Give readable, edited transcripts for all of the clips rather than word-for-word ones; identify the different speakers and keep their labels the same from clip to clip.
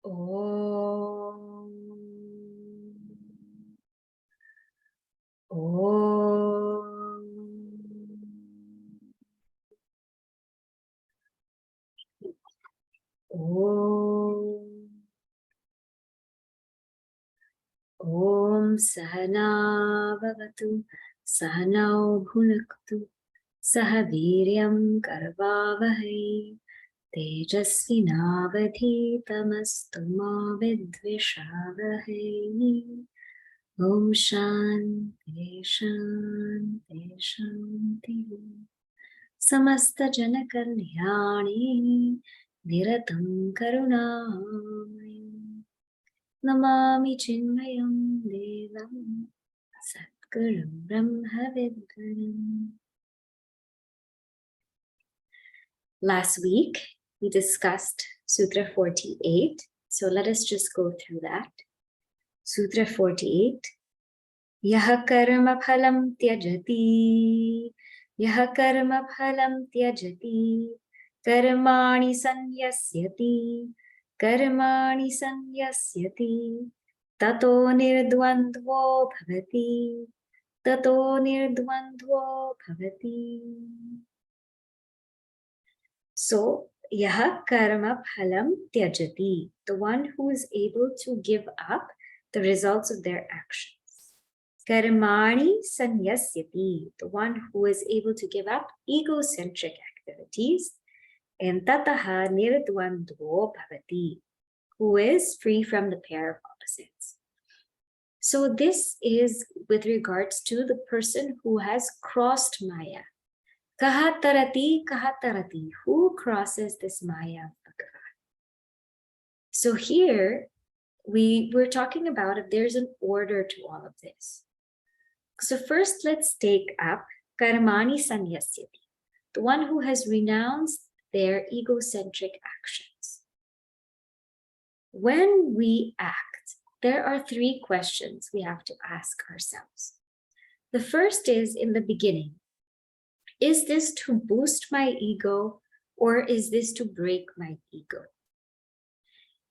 Speaker 1: Om. Om. Om. Om Sahana Bhavatu Sahanau Bhunaktu Sahaviryam Karvavahai Tejasvinavadhitamastu ma vidvishavahai. Om Shanti Shanti Shanti. Samasta Jana Kalyani Niratam Karunamaya Namami Chinmayam Devam Satgurum Brahma Vidvaram. Last week, we discussed Sutra 48. So let us just go through that. Sutra 48. Yaha karma phalam tyajati. Yaha karma phalam tyajati. Karmani sanyasyati. Karmani sanyasyati. Tato nirdvandvo bhavati. Tato nirdvandvo bhavati. So, yaha karma phalam tyajati, the one who is able to give up the results of their actions. Karmani sanyasyati, the one who is able to give up egocentric activities. And tataha nirdvandvo bhavati, who is free from the pair of opposites. So this is with regards to the person who has crossed Maya. Kahatarati, kahatarati, who crosses this Maya of Bhagavan? So here, we're talking about if there's an order to all of this. So first, let's take up karmani sanyasyati, the one who has renounced their egocentric actions. When we act, there are three questions we have to ask ourselves. The first is in the beginning. Is this to boost my ego or is this to break my ego?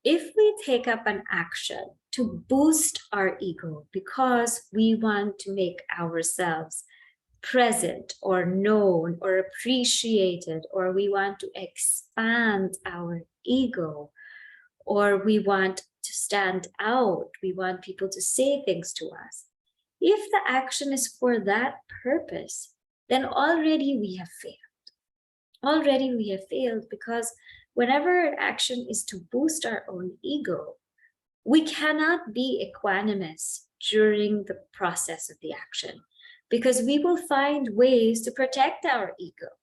Speaker 1: If we take up an action to boost our ego because we want to make ourselves present or known or appreciated, or we want to expand our ego, or we want to stand out, we want people to say things to us. If the action is for that purpose, then already we have failed. Already we have failed because whenever an action is to boost our own ego, we cannot be equanimous during the process of the action because we will find ways to protect our ego,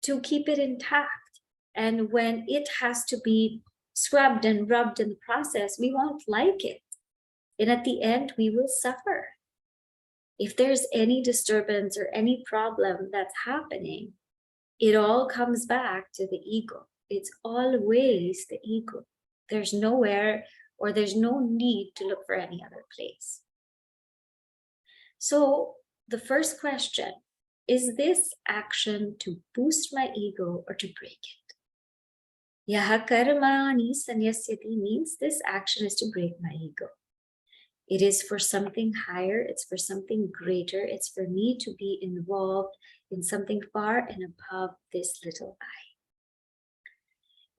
Speaker 1: to keep it intact. And when it has to be scrubbed and rubbed in the process, we won't like it. And at the end, we will suffer. If there's any disturbance or any problem that's happening, it all comes back to the ego. It's always the ego. There's nowhere or there's no need to look for any other place. So the first question, is this action to boost my ego or to break it? Yaha karmani sanyasyati means this action is to break my ego. It is for something higher, it's for something greater, it's for me to be involved in something far and above this little I.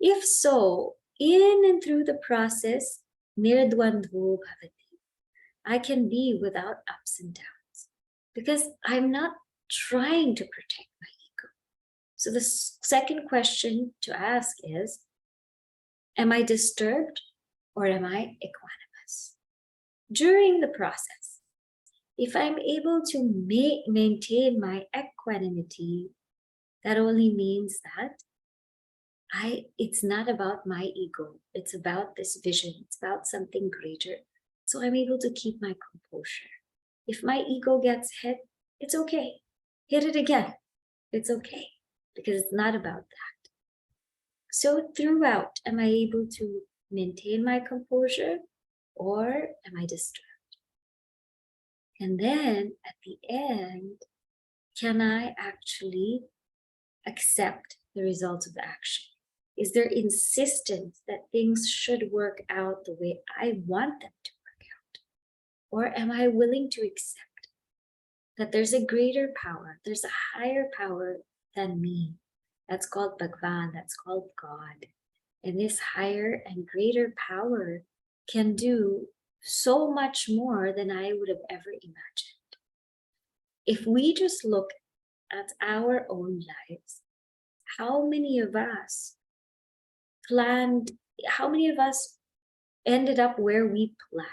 Speaker 1: If so, in and through the process, nirdvandvo bhavati, I can be without ups and downs because I'm not trying to protect my ego. So the second question to ask is, am I disturbed or am I equanimous? During the process, if I'm able to maintain my equanimity, that only means that it's not about my ego. It's about this vision. It's about something greater. So I'm able to keep my composure. If my ego gets hit, it's okay. Hit it again. It's okay because it's not about that. So throughout, am I able to maintain my composure? Or am I disturbed? And then at the end, can I actually accept the results of the action? Is there insistence that things should work out the way I want them to work out? Or am I willing to accept that there's a greater power, there's a higher power than me? That's called Bhagwan, that's called God. And this higher and greater power can do so much more than I would have ever imagined. If we just look at our own lives, how many of us ended up where we planned?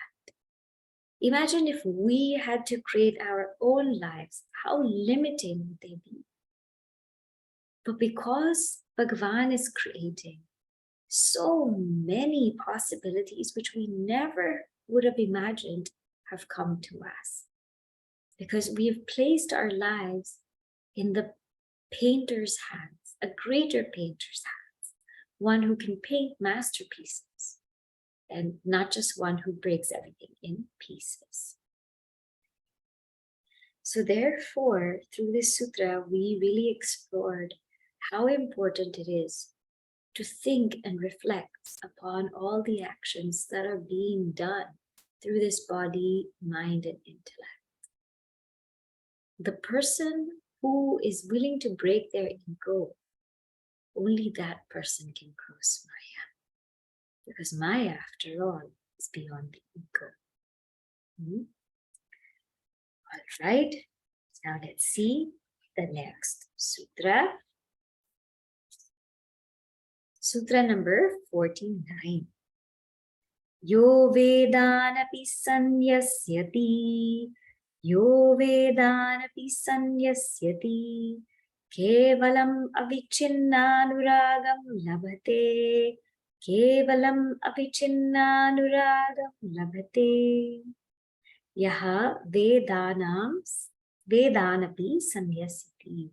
Speaker 1: Imagine if we had to create our own lives, how limiting would they be? But because Bhagavan is creating so many possibilities which we never would have imagined have come to us, because we have placed our lives in the painter's hands, a greater painter's hands, one who can paint masterpieces, and not just one who breaks everything in pieces. So therefore, through this sutra, we really explored how important it is to think and reflect upon all the actions that are being done through this body, mind, and intellect. The person who is willing to break their ego, only that person can cross Maya. Because Maya, after all, is beyond the ego. All right, now let's see the next sutra. Sutra number 49. Yo Vedanapi sanyasyati, Yo Vedanapi sanyasyati, Kevalam avichinnanuragam labhate, Kevalam avichinnanuragam labhate. Yaha Vedanapi sanyasyati.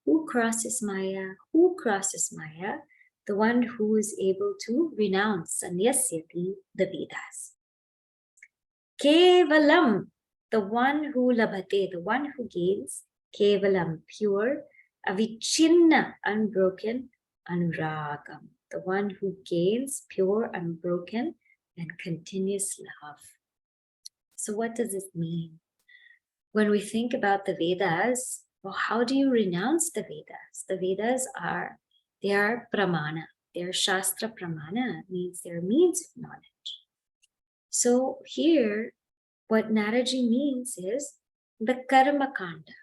Speaker 1: Who crosses Maya? Who crosses Maya? The one who is able to renounce sanyasyati, the Vedas. Kevalam, the one who labhate, the one who gains, kevalam, pure, avichinna, unbroken, anuragam, the one who gains pure, unbroken, and continuous love. So what does this mean? When we think about the Vedas, well, how do you renounce the Vedas? The Vedas are pramana. They're shastra pramana, means they're means of knowledge. So here, what Naraji means is the karma kanda.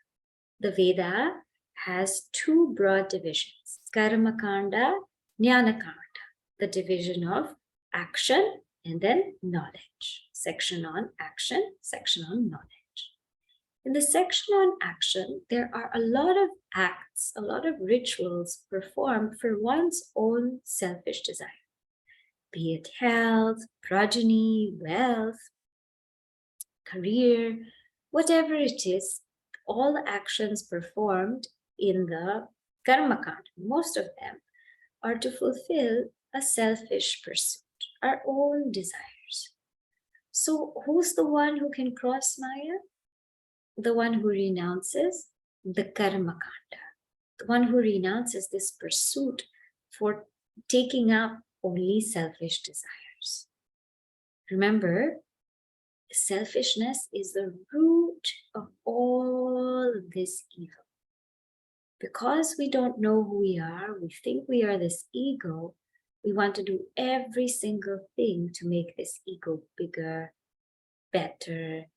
Speaker 1: The Veda has two broad divisions, karma kanda, jnana kanda, the division of action and then knowledge. Section on action, section on knowledge. In the section on action, there are a lot of acts, a lot of rituals performed for one's own selfish desire, be it health, progeny, wealth, career, whatever it is, all the actions performed in the karma kanda, most of them are to fulfill a selfish pursuit, our own desires. So who's the one who can cross Maya? The one who renounces the karma kanda, the one who renounces this pursuit for taking up only selfish desires. Remember, selfishness is the root of all of this evil. Because we don't know who we are, we think we are this ego, we want to do every single thing to make this ego bigger, better,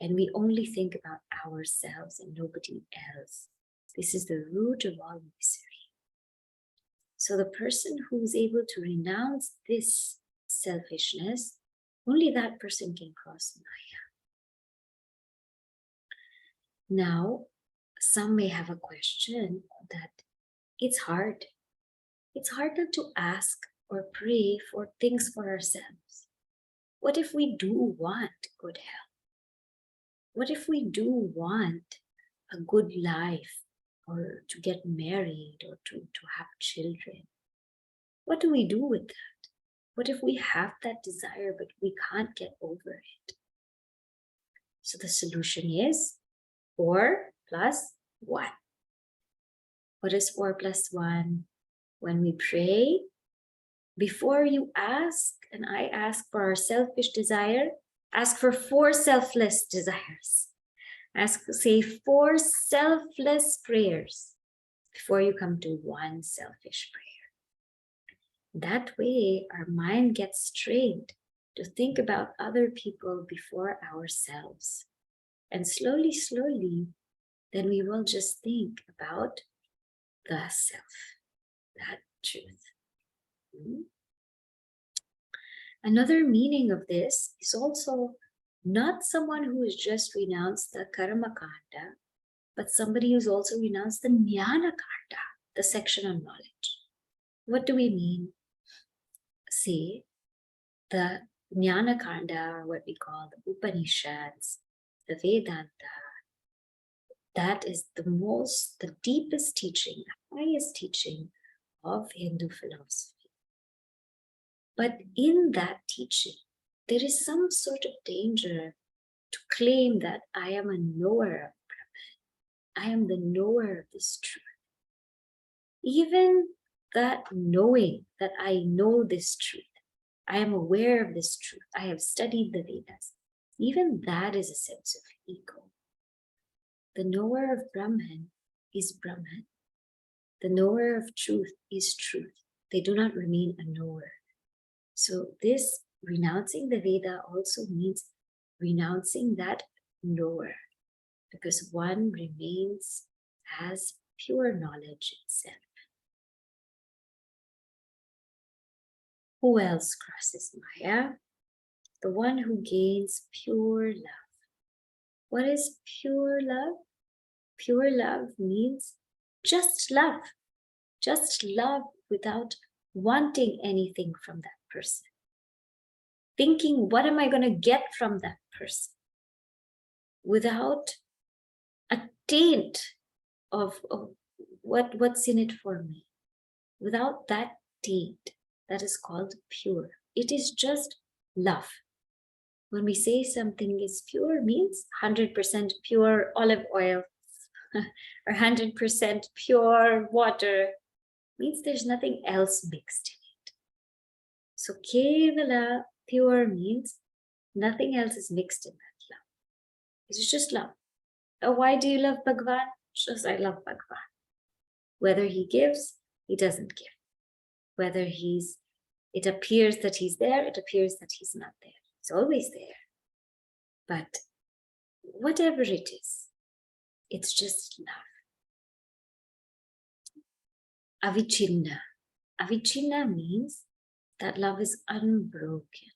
Speaker 1: and we only think about ourselves and nobody else. This is the root of all misery. So the person who is able to renounce this selfishness, only that person can cross Maya. Now, some may have a question that it's hard. It's hard not to ask or pray for things for ourselves. What if we do want good health? What if we do want a good life, or to get married, or to have children? What do we do with that? What if we have that desire, but we can't get over it? So the solution is 4 plus 1. What is 4 plus 1? When we pray, Before you ask, and I ask for our selfish desire, ask for 4 selfless desires. Say 4 selfless prayers before you come to 1 selfish prayer. That way, our mind gets trained to think about other people before ourselves. And slowly, slowly, then we will just think about the self, that truth. Another meaning of this is also not someone who has just renounced the karma kanda, but somebody who's also renounced the jnana kanda, the section on knowledge. What do we mean? See, the jnana kanda, or what we call the Upanishads, the Vedanta, that is the deepest teaching, the highest teaching of Hindu philosophy. But in that teaching, there is some sort of danger to claim that I am a knower of Brahman. I am the knower of this truth. Even that knowing that I know this truth, I am aware of this truth, I have studied the Vedas, even that is a sense of ego. The knower of Brahman is Brahman. The knower of truth is truth. They do not remain a knower. So this renouncing the Veda also means renouncing that knower, because one remains as pure knowledge itself. Who else crosses Maya? The one who gains pure love. What is pure love? Pure love means just love without wanting anything from that person. Thinking, what am I going to get from that person? Without a taint of what's in it for me. Without that taint, that is called pure. It is just love. When we say something is pure, means 100% pure olive oil or 100% pure water, means there's nothing else mixed in it. So kevala, pure, means nothing else is mixed in that love. It's just love. Oh, why do you love Bhagavan? Just I love Bhagavan. Whether he gives, he doesn't give. Whether it appears that he's there, it appears that he's not there. He's always there. But whatever it is, it's just love. Avichinna. Avichinna means that love is unbroken.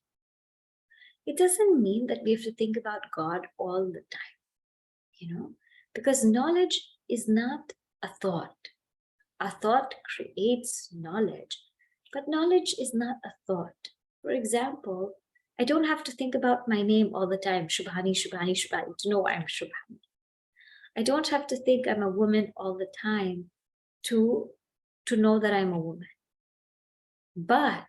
Speaker 1: It doesn't mean that we have to think about God all the time, because knowledge is not a thought. A thought creates knowledge, but knowledge is not a thought. For example, I don't have to think about my name all the time, Shubhani, Shubhani, Shubhani, to know I'm Shubhani. I don't have to think I'm a woman all the time to know that I'm a woman. But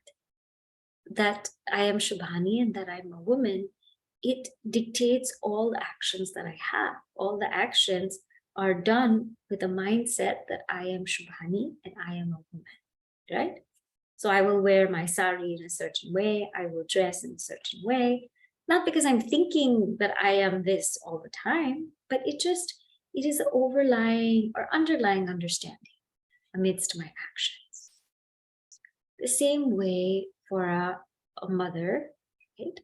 Speaker 1: that I am Shubhani and that I'm a woman, it dictates all the actions that I have. All the actions are done with a mindset that I am Shubhani and I am a woman, right? So I will wear my sari in a certain way, I will dress in a certain way, not because I'm thinking that I am this all the time, but it is an overlying or underlying understanding amidst my actions. The same way for a mother, right?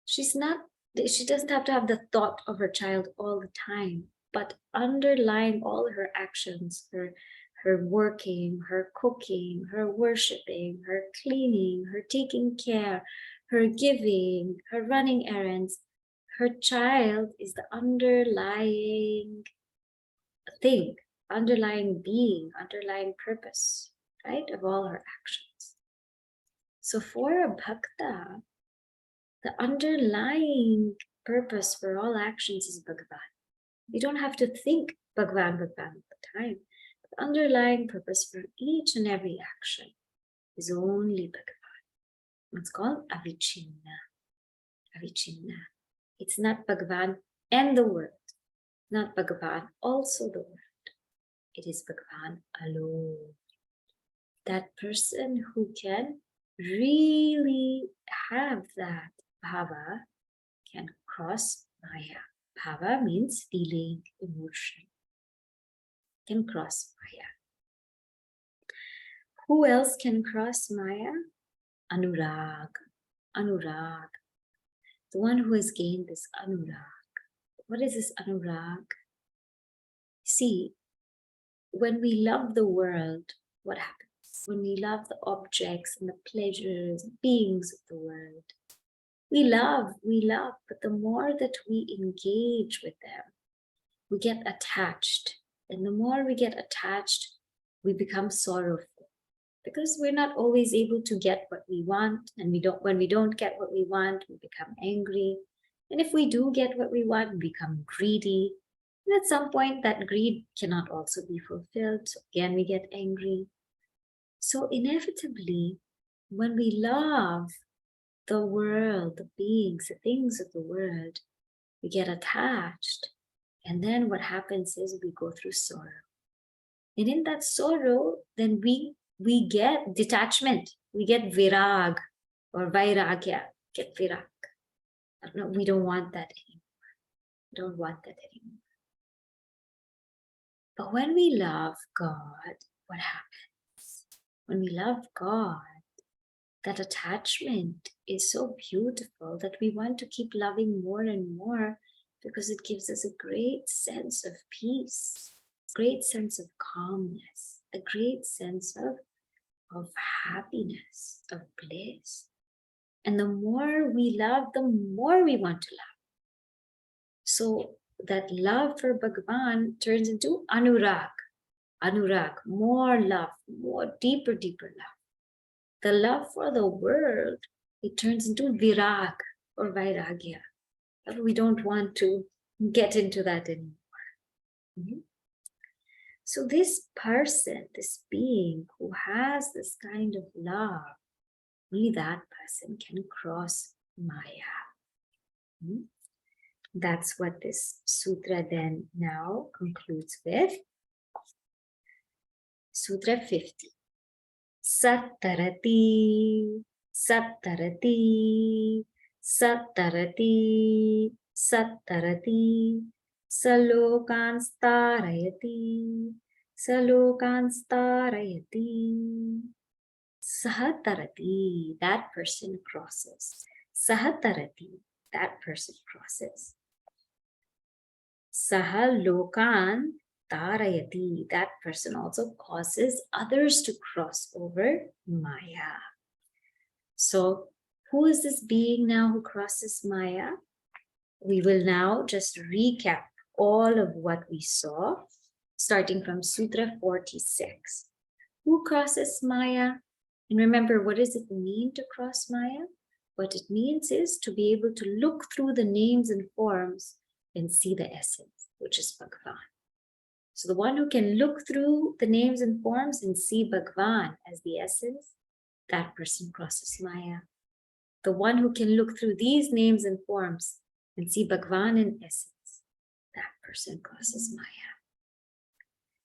Speaker 1: She doesn't have to have the thought of her child all the time, but underlying all her actions, her working, her cooking, her worshipping, her cleaning, her taking care, her giving, her running errands, her child is the underlying thing, underlying being, underlying purpose, right, of all her actions. So for a bhakta, the underlying purpose for all actions is Bhagavan. You don't have to think Bhagavan all the time. The underlying purpose for each and every action is only Bhagavan. It's called avichinna. Avichinna. It's not Bhagavan and the world, not Bhagavan also the world. It is Bhagavan alone. that person who can really have that bhava can cross Maya. Bhava means feeling, emotion. Can cross Maya. Who else can cross Maya? Anurag. Anurag. The one who has gained this anurag. What is this anurag? See, when we love the world, what happens? When we love the objects and the pleasures, beings of the world, we love, but the more that we engage with them, we get attached. And the more we get attached, we become sorrowful because we're not always able to get what we want. And when we don't get what we want, we become angry. And if we do get what we want, we become greedy. And at some point, that greed cannot also be fulfilled. So again, we get angry. So inevitably, when we love the world, the beings, the things of the world, we get attached. And then what happens is we go through sorrow. And in that sorrow, then we get detachment. We get virag or vairagya, get virag. No, we don't want that anymore. We don't want that anymore. But when we love God, what happens? When we love God, that attachment is so beautiful that we want to keep loving more and more because it gives us a great sense of peace, great sense of calmness, a great sense of happiness, of bliss. And the more we love, the more we want to love. So that love for Bhagavan turns into anurag. Anurag, more love, more deeper love. The love for the world, it turns into virag or vairagya. We don't want to get into that anymore. So this person, this being who has this kind of love, only that person can cross Maya. That's what this sutra then now concludes with. Sutra 50. Sattarati, sattarati, sattarati, sattarati, salokan starayati, salokan starayati. Sahatarati, that person crosses. Sahatarati, that person crosses. Sahalokan tarayati, that person also causes others to cross over Maya. So who is this being now who crosses Maya? We will now just recap all of what we saw, starting from Sutra 46. Who crosses Maya? And remember, what does it mean to cross Maya? What it means is to be able to look through the names and forms and see the essence, which is Bhagavan. So the one who can look through the names and forms and see Bhagavan as the essence, that person crosses Maya. The one who can look through these names and forms and see Bhagavan in essence, that person crosses Maya.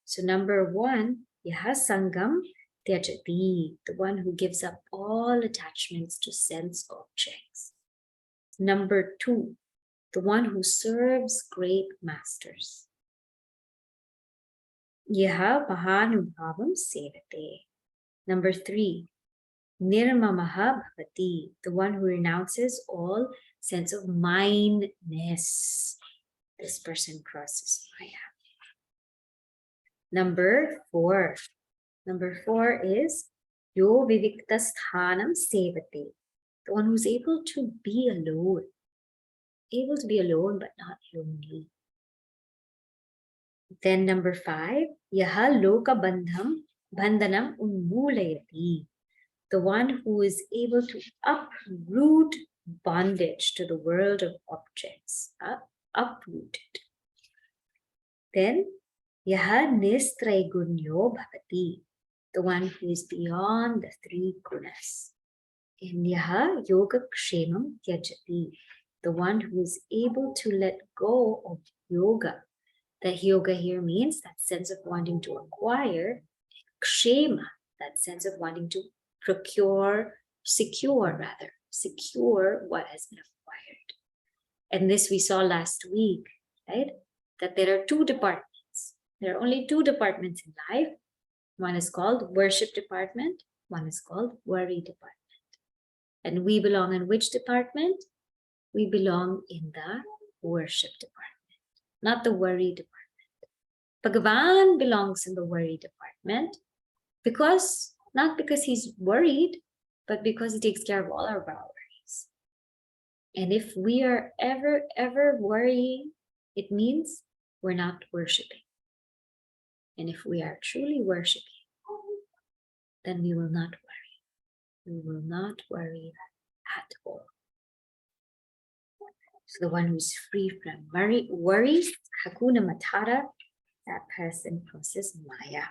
Speaker 1: So number 1, yaha sangam tyajati, the one who gives up all attachments to sense objects. Number 2, the one who serves great masters. Yaha mahanubhavam sevate. Number 3, nirmamaha bhavati, the one who renounces all sense of mindness. This person crosses Maya. Number 4 is yo viviktasthanam sevate, the one who's able to be alone but not lonely. Then number 5, yaha loka bandhanam unmulayati, the one who is able to uproot bondage to the world of objects, uprooted. Then yaha nistraigunyo bhavati, the one who is beyond the 3 gunas. And yaha yoga kshemam tyajati, the one who is able to let go of yoga. That yoga here means that sense of wanting to acquire. Kshema that sense of wanting to secure what has been acquired. And this we saw last week, right? That there are two departments. There are only two departments in life. One is called worship department. One is called worry department. And we belong in which department? We belong in the worship department, not the worry department. Bhagavan belongs in the worry department not because he's worried, but because he takes care of all our worries. And if we are ever worrying, it means we're not worshiping. And if we are truly worshiping, then we will not worry. We will not worry at all. So the one who's free from worry, Hakuna Matata, that person crosses Maya.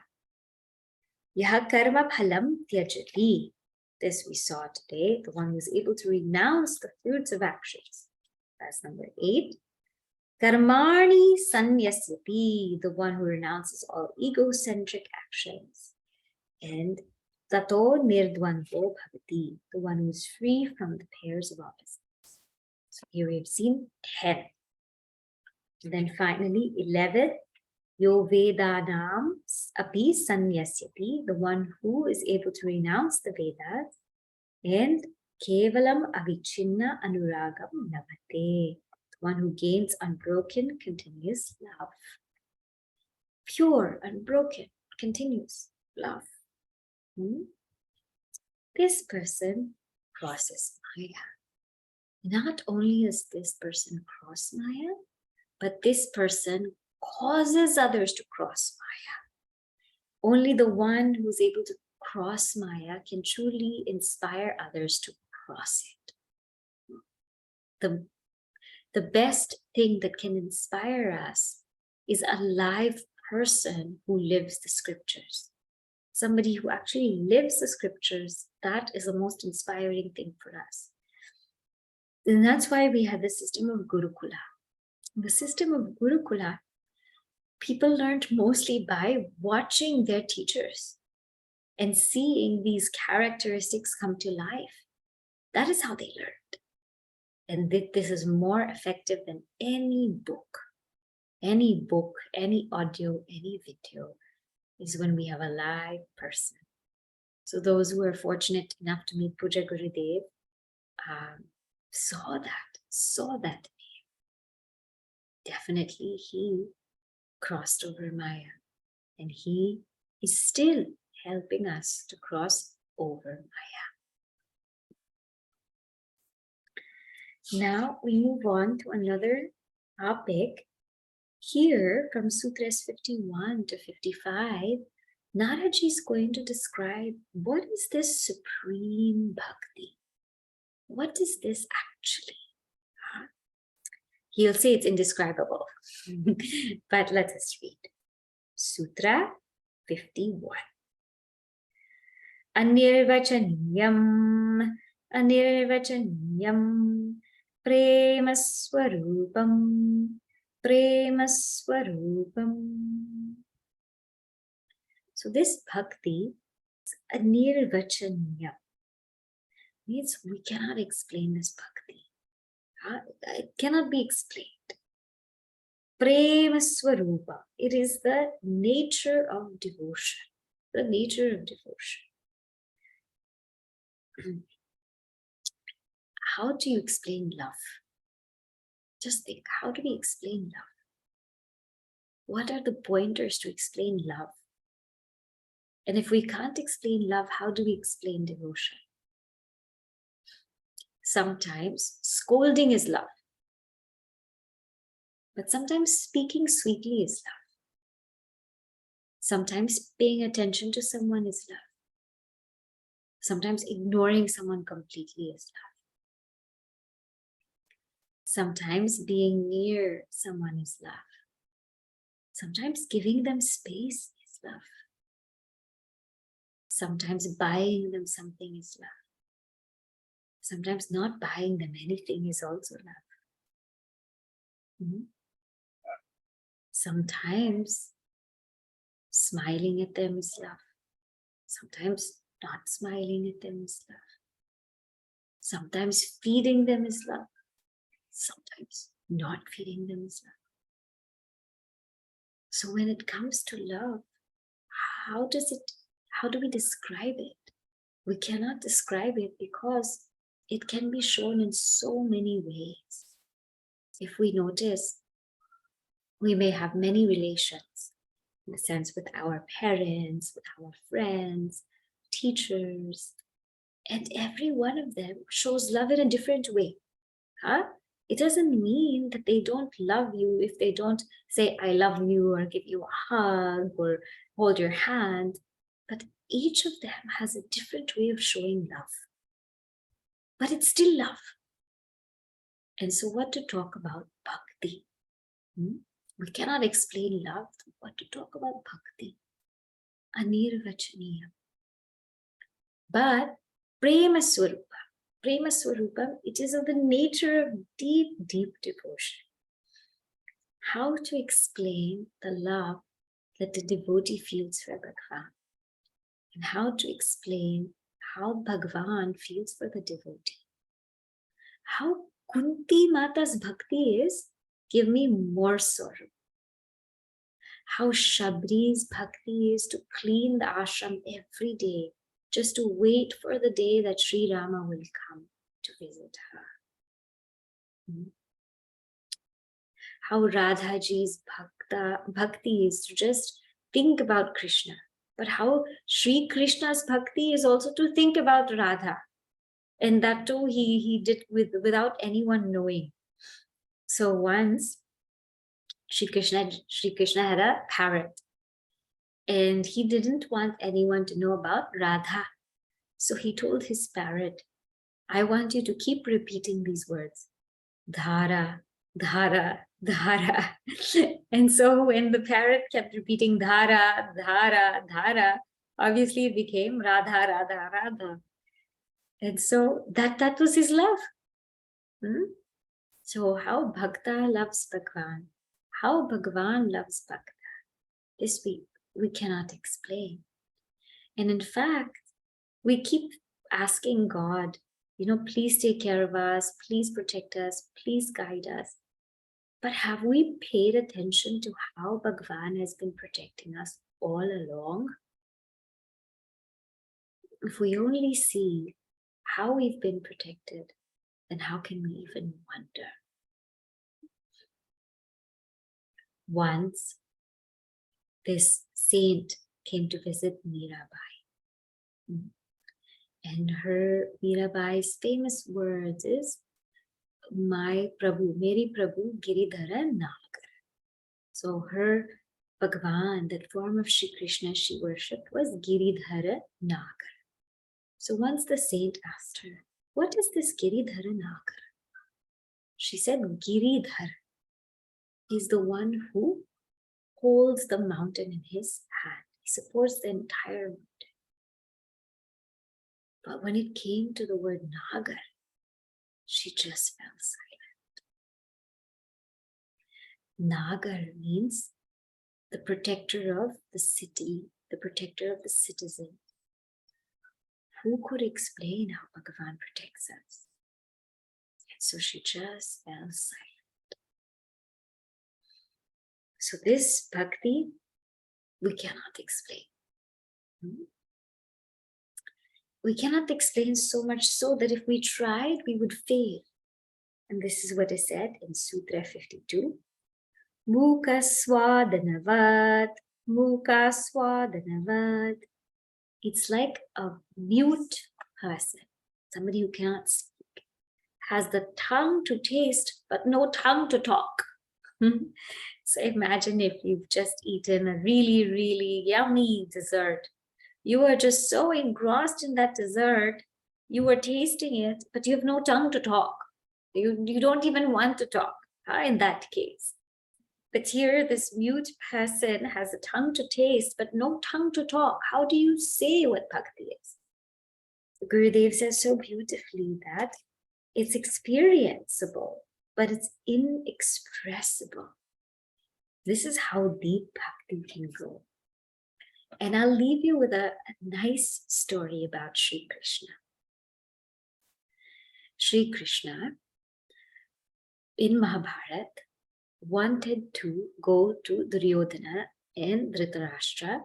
Speaker 1: Yaha karma phalam tyajati. This we saw today, the one who's able to renounce the fruits of actions. That's number 8. Karmani sanyasyati, the one who renounces all egocentric actions. And tato nirdvanto bhavati, the one who is free from the pairs of opposites. So here we have seen 10. And then finally 11. Yo Vedanam api sanyasyati, the one who is able to renounce the Vedas. And kevalam avichinna anuragam navate, the one who gains unbroken, continuous love. Pure, unbroken, continuous love. This person crosses Maya. Not only does this person cross Maya, but this person causes others to cross Maya. Only the one who's able to cross Maya can truly inspire others to cross it. The best thing that can inspire us is a live person who lives the scriptures. Somebody who actually lives the scriptures, that is the most inspiring thing for us. And that's why we have the system of Gurukula. The system of Gurukula, people learned mostly by watching their teachers and seeing these characteristics come to life. That is how they learned. And this is more effective than any book, any audio, any video, is when we have a live person. So those who are fortunate enough to meet Puja Gurudev saw that. Definitely he crossed over Maya, and he is still helping us to cross over Maya. Now we move on to another topic. Here from Sutras 51 to 55, Naraji is going to describe what is this supreme bhakti? What is this actually? He'll say it's indescribable, but let us read. Sutra 51. Anirvachaniyam prema swarupam. So this bhakti is anirvachaniya. Means we cannot explain this bhakti. It cannot be explained. Prema swarupa. It is the nature of devotion. The nature of devotion. How do you explain love? Just think, how do we explain love? What are the pointers to explain love? And if we can't explain love, how do we explain devotion? Sometimes scolding is love. But sometimes speaking sweetly is love. Sometimes paying attention to someone is love. Sometimes ignoring someone completely is love. Sometimes being near someone is love. Sometimes giving them space is love. Sometimes buying them something is love. Sometimes not buying them anything is also love. Sometimes smiling at them is love. Sometimes not smiling at them is love. Sometimes feeding them is love. Sometimes not feeding them is love. So when it comes to love, how do we describe it? We cannot describe it because it can be shown in so many ways. If we notice, we may have many relations, in the sense with our parents, with our friends, teachers, and every one of them shows love in a different way. It doesn't mean that they don't love you if they don't say, I love you, or give you a hug, or hold your hand. But each of them has a different way of showing love. But it's still love. And so what to talk about? Bhakti. We cannot explain love. What to talk about? Bhakti. Anirvachaniya. But Prema Swarupa. Prema Swarupam, it is of the nature of deep, deep devotion. How to explain the love that the devotee feels for Bhagavan, and how to explain how Bhagavan feels for the devotee. How Kunti Mata's bhakti is, give me more sorrow. How Shabri's bhakti is to clean the ashram every day, just to wait for the day that Sri Rama will come to visit her. How Radhaji's bhakti is to just think about Krishna. But how Sri Krishna's bhakti is also to think about Radha. And that too he did without anyone knowing. So once Sri Krishna had a parrot. And he didn't want anyone to know about Radha. So he told his parrot, I want you to keep repeating these words. Dhara, Dhara, Dhara. And so when the parrot kept repeating Dhara, Dhara, Dhara, obviously it became Radha, Radha, Radha. And so that was his love. So how Bhakta loves Bhagwan, how Bhagwan loves Bhakta, this we cannot explain. And in fact, we keep asking God, please take care of us, please protect us, please guide us. But have we paid attention to how Bhagwan has been protecting us all along? If we only see how we've been protected, then how can we even wonder? Once, this saint came to visit Mirabai. And her Mirabai's famous words is, my Prabhu, Meri Prabhu, Giridhara Nagar. So her Bhagwan, that form of Shri Krishna she worshipped, was Giridhara Nagar. So once the saint asked her, what is this Giridhara Nagar? She said, Giridhar is the one who holds the mountain in his hand. He supports the entire mountain. But when it came to the word Nagar, she just fell silent. Nagar means the protector of the city, the protector of the citizen. Who could explain how Bhagavan protects us? And so she just fell silent. So this bhakti, we cannot explain. We cannot explain so much so that if we tried, we would fail. And this is what is said in Sutra 52. Muka swadhanavat, muka swadhanavat. It's like a mute person, somebody who cannot speak, has the tongue to taste, but no tongue to talk. So imagine if you've just eaten a really, really yummy dessert. You are just so engrossed in that dessert, you are tasting it, but you have no tongue to talk. You don't even want to talk in that case. But here, this mute person has a tongue to taste, but no tongue to talk. How do you say what bhakti is? Gurudev says so beautifully that it's experienceable, but it's inexpressible. This is how deep bhakti can go. And I'll leave you with a nice story about Sri Krishna. Sri Krishna in Mahabharata wanted to go to Duryodhana and Dhritarashtra,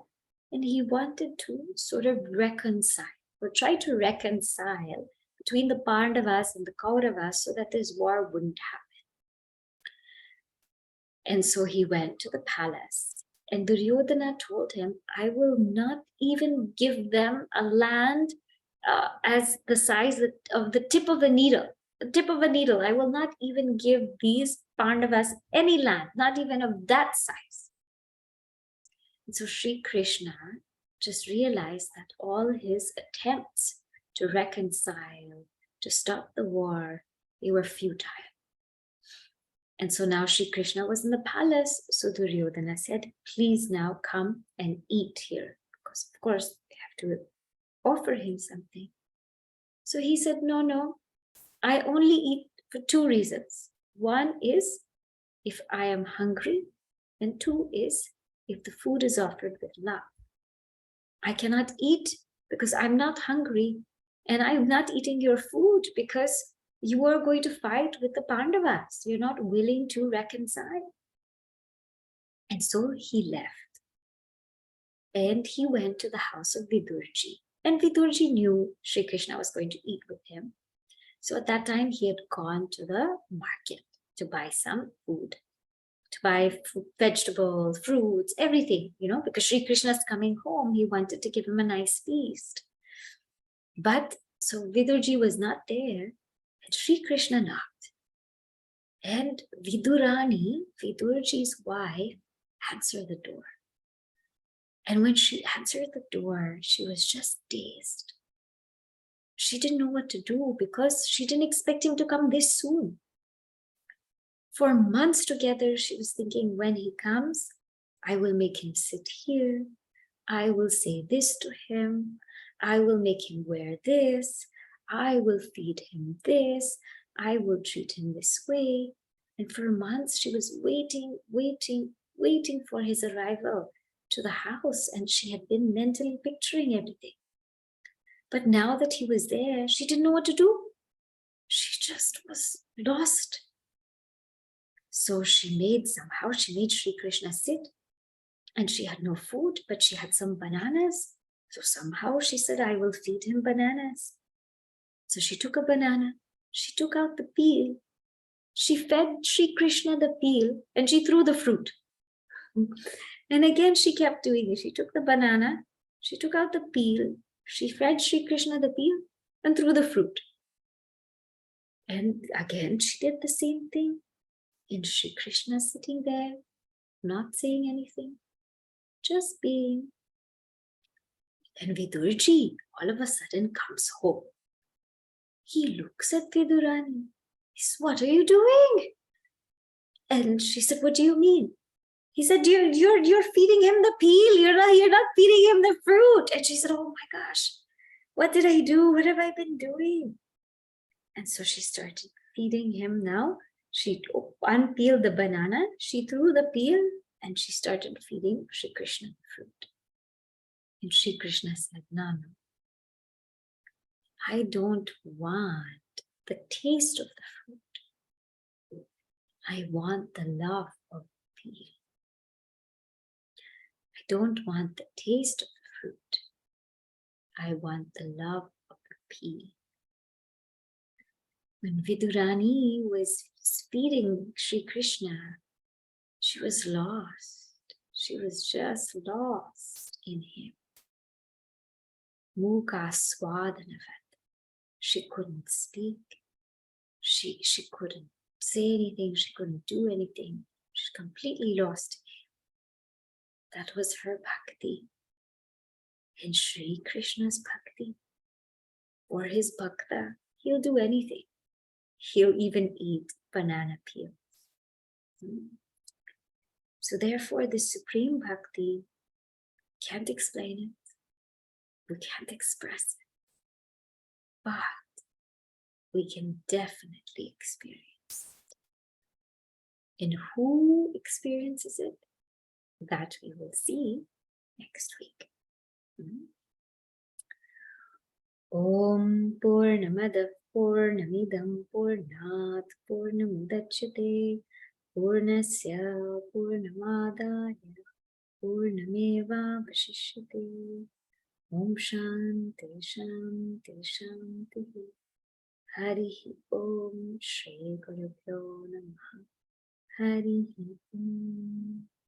Speaker 1: and he wanted to sort of reconcile or try to reconcile between the Pandavas and the Kauravas so that this war wouldn't happen. And so he went to the palace, and Duryodhana told him, I will not even give them a land as the size of the tip of a needle. The tip of a needle. I will not even give these Pandavas any land, not even of that size. And so Sri Krishna just realized that all his attempts to reconcile, to stop the war, they were futile. And so now Sri Krishna was in the palace. So Duryodhana said, please now come and eat here. Because of course they have to offer him something. So he said, no, I only eat for two reasons. One is if I am hungry, and two is if the food is offered with love. I cannot eat because I'm not hungry, and I'm not eating your food because you are going to fight with the Pandavas. You're not willing to reconcile. And so he left. And he went to the house of Vidurji. And Vidurji knew Sri Krishna was going to eat with him. So at that time, he had gone to the market to buy some food, to buy vegetables, fruits, everything, because Sri Krishna's coming home. He wanted to give him a nice feast. But so Vidurji was not there. And Sri Krishna knocked. And Vidurani, Vidurji's wife, answered the door. And when she answered the door, she was just dazed. She didn't know what to do because she didn't expect him to come this soon. For months together, she was thinking, when he comes, I will make him sit here. I will say this to him. I will make him wear this. I will feed him this. I will treat him this way. And for months, she was waiting for his arrival to the house. And she had been mentally picturing everything. But now that he was there, she didn't know what to do. She just was lost. So she made Sri Krishna sit. And she had no food, but she had some bananas. So somehow she said, I will feed him bananas. So she took a banana, she took out the peel, she fed Sri Krishna the peel, and she threw the fruit. And again, she kept doing it. She took the banana, she took out the peel, she fed Sri Krishna the peel, and threw the fruit. And again, she did the same thing. And Sri Krishna sitting there, not saying anything, just being. And Vidurji all of a sudden comes home. He looks at Vidurani. He says, what are you doing? And she said, what do you mean? He said, you're feeding him the peel. You're not feeding him the fruit. And she said, oh my gosh, what did I do? What have I been doing? And so she started feeding him now. She unpeeled the banana. She threw the peel and she started feeding Sri Krishna the fruit. And Sri Krishna said, no, I don't want the taste of the fruit. I want the love of the peel. I don't want the taste of the fruit. I want the love of the peel. When Vidurani was feeding Sri Krishna, she was lost. She was just lost in him. Mukha swadhanavat. She couldn't speak. She couldn't say anything. She couldn't do anything. She's completely lost in him. That was her bhakti. And Sri Krishna's bhakti, or his bhakta, he'll do anything. He'll even eat banana peels. So therefore, the supreme bhakti, can't explain it. We can't express it. But we can definitely experience it. And who experiences it? That we will see next week. Om Purnamadav Purnamidam Purnat Purnamudachyate Purnasya Purnamadaya Purnameva Vashishyate. Om Shanti Shanti Shanti. Harihi Om Shri Gurubhyo Namaha. Harihi Om.